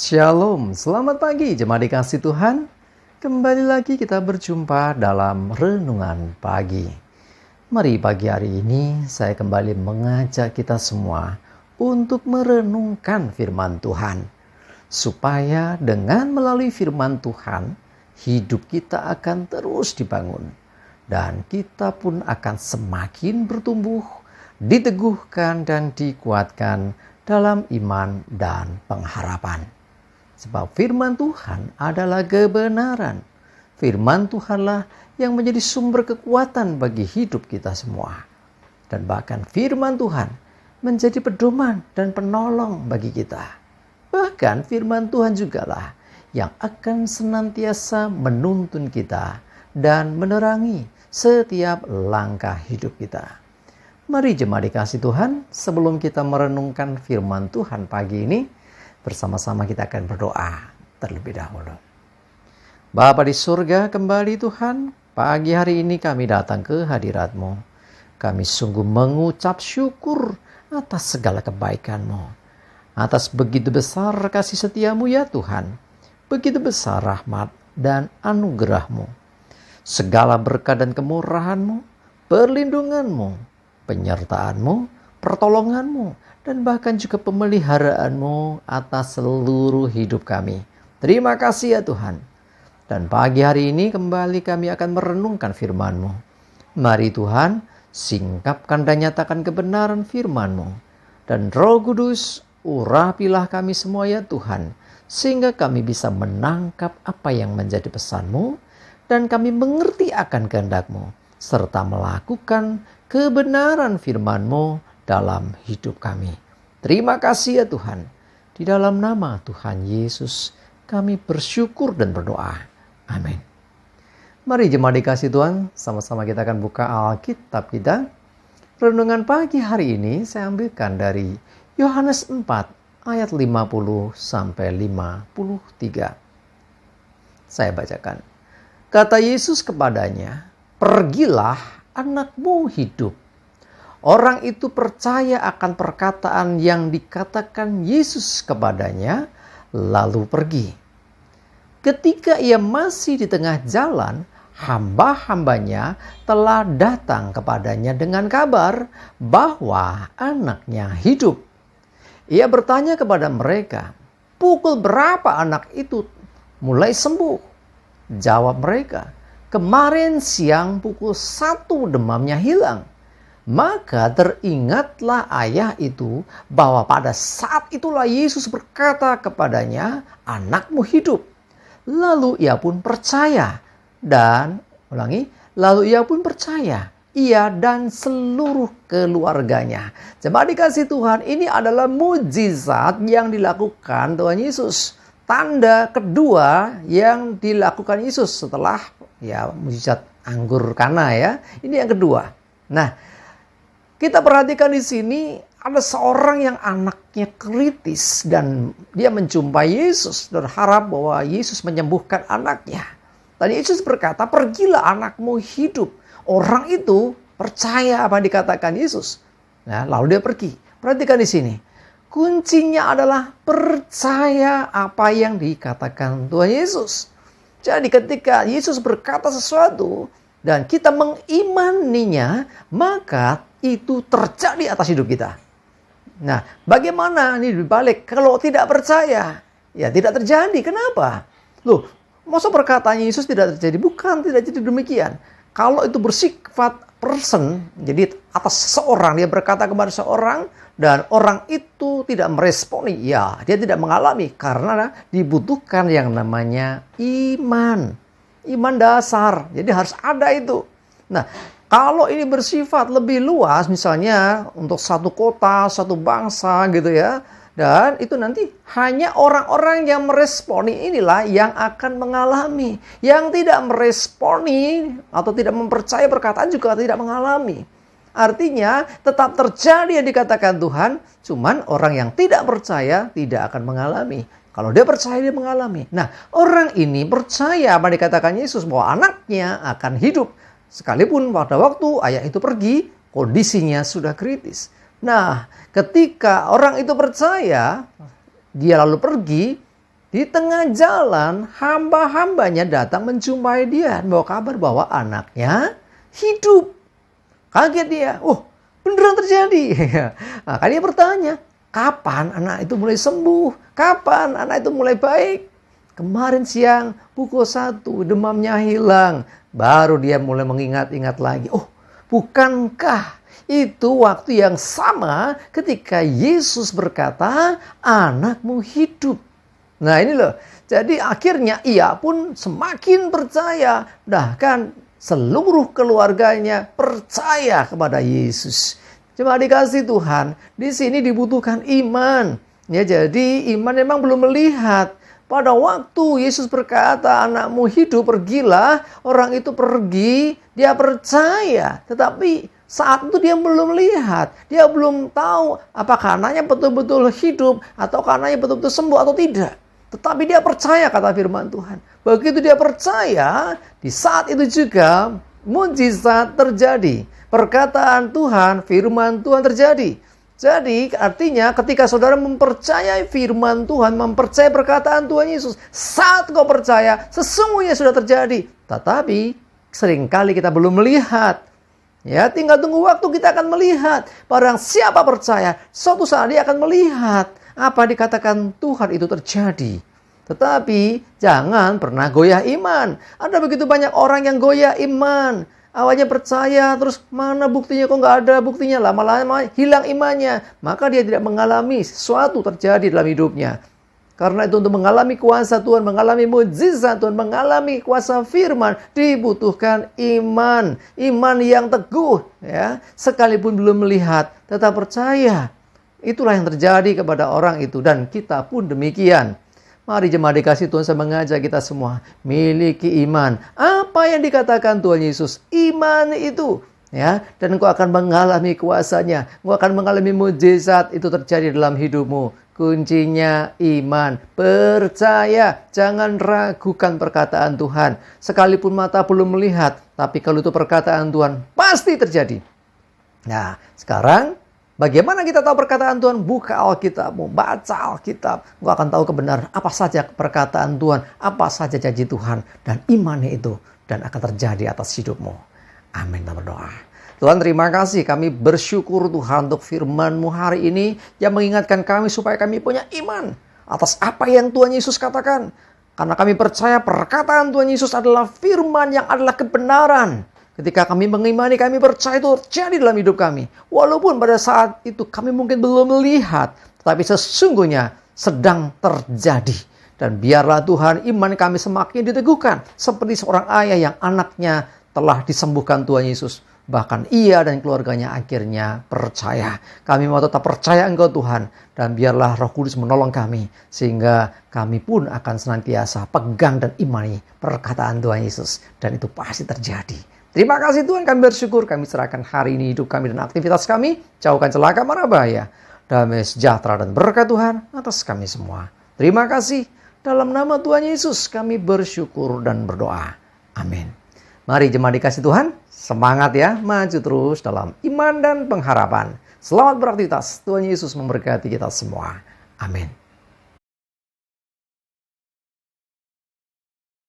Shalom, selamat pagi jemaat dikasih Tuhan. Kembali lagi kita berjumpa dalam Renungan Pagi. Mari pagi hari ini saya kembali mengajak kita semua untuk merenungkan firman Tuhan. Supaya dengan melalui firman Tuhan, hidup kita akan terus dibangun. Dan kita pun akan semakin bertumbuh, diteguhkan dan dikuatkan dalam iman dan pengharapan. Sebab firman Tuhan adalah kebenaran. Firman Tuhanlah yang menjadi sumber kekuatan bagi hidup kita semua. Dan bahkan firman Tuhan menjadi pedoman dan penolong bagi kita. Bahkan firman Tuhan jugalah yang akan senantiasa menuntun kita dan menerangi setiap langkah hidup kita. Mari jemaat dikasih Tuhan, sebelum kita merenungkan firman Tuhan pagi ini, bersama-sama kita akan berdoa terlebih dahulu. Bapa di surga, kembali Tuhan, pagi hari ini kami datang ke hadirat-Mu. Kami sungguh mengucap syukur atas segala kebaikan-Mu. Atas begitu besar kasih setia-Mu ya Tuhan. Begitu besar rahmat dan anugerah-Mu. Segala berkat dan kemurahan-Mu, perlindungan-Mu, penyertaan-Mu, pertolongan-Mu, dan bahkan juga pemeliharaan-Mu atas seluruh hidup kami. Terima kasih ya Tuhan. Dan pagi hari ini kembali kami akan merenungkan firman-Mu. Mari Tuhan, singkapkan dan nyatakan kebenaran firman-Mu. Dan Roh Kudus, urapilah kami semua ya Tuhan, sehingga kami bisa menangkap apa yang menjadi pesan-Mu, dan kami mengerti akan kehendak-Mu, serta melakukan kebenaran firman-Mu dalam hidup kami. Terima kasih ya Tuhan. Di dalam nama Tuhan Yesus kami bersyukur dan berdoa. Amin. Mari jemaat dikasih Tuhan, sama-sama kita akan buka Alkitab kita. Renungan pagi hari ini saya ambilkan dari Yohanes 4 ayat 50 sampai 53. Saya bacakan. Kata Yesus kepadanya, "Pergilah, anakmu hidup." Orang itu percaya akan perkataan yang dikatakan Yesus kepadanya, lalu pergi. Ketika ia masih di tengah jalan, hamba-hambanya telah datang kepadanya dengan kabar bahwa anaknya hidup. Ia bertanya kepada mereka, "Pukul berapa anak itu mulai sembuh?" Jawab mereka, "Kemarin siang pukul 1 demamnya hilang." Maka teringatlah ayah itu bahwa pada saat itulah Yesus berkata kepadanya, "Anakmu hidup." Lalu ia pun percaya. Lalu ia pun percaya. Ia dan seluruh keluarganya. Jemaat dikasih Tuhan, ini adalah mujizat yang dilakukan Tuhan Yesus. Tanda kedua yang dilakukan Yesus setelah mujizat anggur Kana ya. Ini yang kedua. Nah, kita perhatikan di sini ada seorang yang anaknya kritis dan dia menjumpai Yesus dan berharap bahwa Yesus menyembuhkan anaknya. Dan Yesus berkata, "Pergilah, anakmu hidup." Orang itu percaya apa yang dikatakan Yesus. Nah, lalu dia pergi. Perhatikan di sini. Kuncinya adalah percaya apa yang dikatakan Tuhan Yesus. Jadi ketika Yesus berkata sesuatu dan kita mengimaninya, maka itu terjadi atas hidup kita. Nah, bagaimana ini dibalik? Kalau tidak percaya, ya tidak terjadi. Kenapa? Loh, masa perkataan Yesus tidak terjadi? Bukan, tidak jadi demikian. Kalau itu bersifat person, jadi atas seseorang, dia berkata kepada seseorang, dan orang itu tidak meresponi, ya dia tidak mengalami, karena dibutuhkan yang namanya iman. Iman dasar, jadi harus ada itu. Nah, kalau ini bersifat lebih luas, misalnya untuk satu kota, satu bangsa gitu ya. Dan itu nanti hanya orang-orang yang meresponi inilah yang akan mengalami. Yang tidak meresponi atau tidak mempercaya perkataan juga tidak mengalami. Artinya tetap terjadi yang dikatakan Tuhan, cuman orang yang tidak percaya tidak akan mengalami. Kalau dia percaya, dia mengalami. Nah, orang ini percaya apa yang dikatakan Yesus bahwa anaknya akan hidup. Sekalipun pada waktu ayah itu pergi, kondisinya sudah kritis. Nah, ketika orang itu percaya, dia lalu pergi, Di tengah jalan, hamba-hambanya datang menjumpai dia, membawa kabar bahwa anaknya hidup. Kaget dia, oh beneran terjadi. Maka dia bertanya, kapan anak itu mulai sembuh? Kapan anak itu mulai baik? Kemarin siang pukul 1 demamnya hilang. Baru dia mulai mengingat-ingat lagi, oh bukankah itu waktu yang sama ketika Yesus berkata, anakmu hidup. Nah ini loh, jadi akhirnya ia pun semakin percaya. Bahkan seluruh keluarganya percaya kepada Yesus. Cuma dikasih Tuhan, di sini dibutuhkan iman. Ya, jadi iman memang belum melihat. Pada waktu Yesus berkata, anakmu hidup, pergilah. Orang itu pergi, dia percaya. Tetapi saat itu dia belum lihat. Dia belum tahu apakah anaknya betul-betul hidup atau anaknya betul-betul sembuh atau tidak. Tetapi dia percaya, kata firman Tuhan. Begitu dia percaya, di saat itu juga mujizat terjadi. Perkataan Tuhan, firman Tuhan terjadi. Jadi artinya ketika saudara mempercayai firman Tuhan, mempercayai perkataan Tuhan Yesus, saat kau percaya, sesungguhnya sudah terjadi. Tetapi seringkali kita belum melihat. Ya, tinggal tunggu waktu kita akan melihat. Barang siapa percaya, suatu saat dia akan melihat apa dikatakan Tuhan itu terjadi. Tetapi jangan pernah goyah iman. Ada begitu banyak orang yang goyah iman. Awalnya percaya, terus mana buktinya, kok nggak ada buktinya. Lama-lama hilang imannya. Maka dia tidak mengalami sesuatu terjadi dalam hidupnya. Karena itu untuk mengalami kuasa Tuhan, mengalami mujizat Tuhan, mengalami kuasa firman, dibutuhkan iman. Iman yang teguh. Ya, sekalipun belum melihat, tetap percaya. Itulah yang terjadi kepada orang itu, dan kita pun demikian. Mari jemaat dikasih Tuhan, saya mengajak kita semua miliki iman. Apa yang dikatakan Tuhan Yesus, iman itu, ya, dan engkau akan mengalami kuasanya, engkau akan mengalami mujizat itu terjadi dalam hidupmu. Kuncinya iman, percaya, jangan ragukan perkataan Tuhan. Sekalipun mata belum melihat, tapi kalau itu perkataan Tuhan pasti terjadi. Nah, sekarang bagaimana kita tahu perkataan Tuhan? Buka Alkitabmu, baca Alkitab. Engkau akan tahu kebenaran apa saja perkataan Tuhan, apa saja janji Tuhan, dan imannya itu, dan akan terjadi atas hidupmu. Amin. Kita berdoa. Tuhan, terima kasih, kami bersyukur Tuhan untuk firman-Mu hari ini yang mengingatkan kami supaya kami punya iman atas apa yang Tuhan Yesus katakan. Karena kami percaya perkataan Tuhan Yesus adalah firman yang adalah kebenaran. Ketika kami mengimani, kami percaya itu terjadi dalam hidup kami. Walaupun pada saat itu kami mungkin belum melihat, tetapi sesungguhnya sedang terjadi. Dan biarlah Tuhan iman kami semakin diteguhkan. Seperti seorang ayah yang anaknya telah disembuhkan Tuhan Yesus. Bahkan ia dan keluarganya akhirnya percaya. Kami mau tetap percaya Engkau Tuhan. Dan biarlah Roh Kudus menolong kami. Sehingga kami pun akan senantiasa pegang dan imani perkataan Tuhan Yesus. Dan itu pasti terjadi. Terima kasih Tuhan, kami bersyukur. Kami serahkan hari ini hidup kami dan aktivitas kami. Jauhkan celaka mara bahaya. Damai sejahtera dan berkat Tuhan atas kami semua. Terima kasih. Dalam nama Tuhan Yesus kami bersyukur dan berdoa. Amin. Mari jemaat dikasih Tuhan. Semangat ya, maju terus dalam iman dan pengharapan. Selamat beraktivitas. Tuhan Yesus memberkati kita semua. Amin.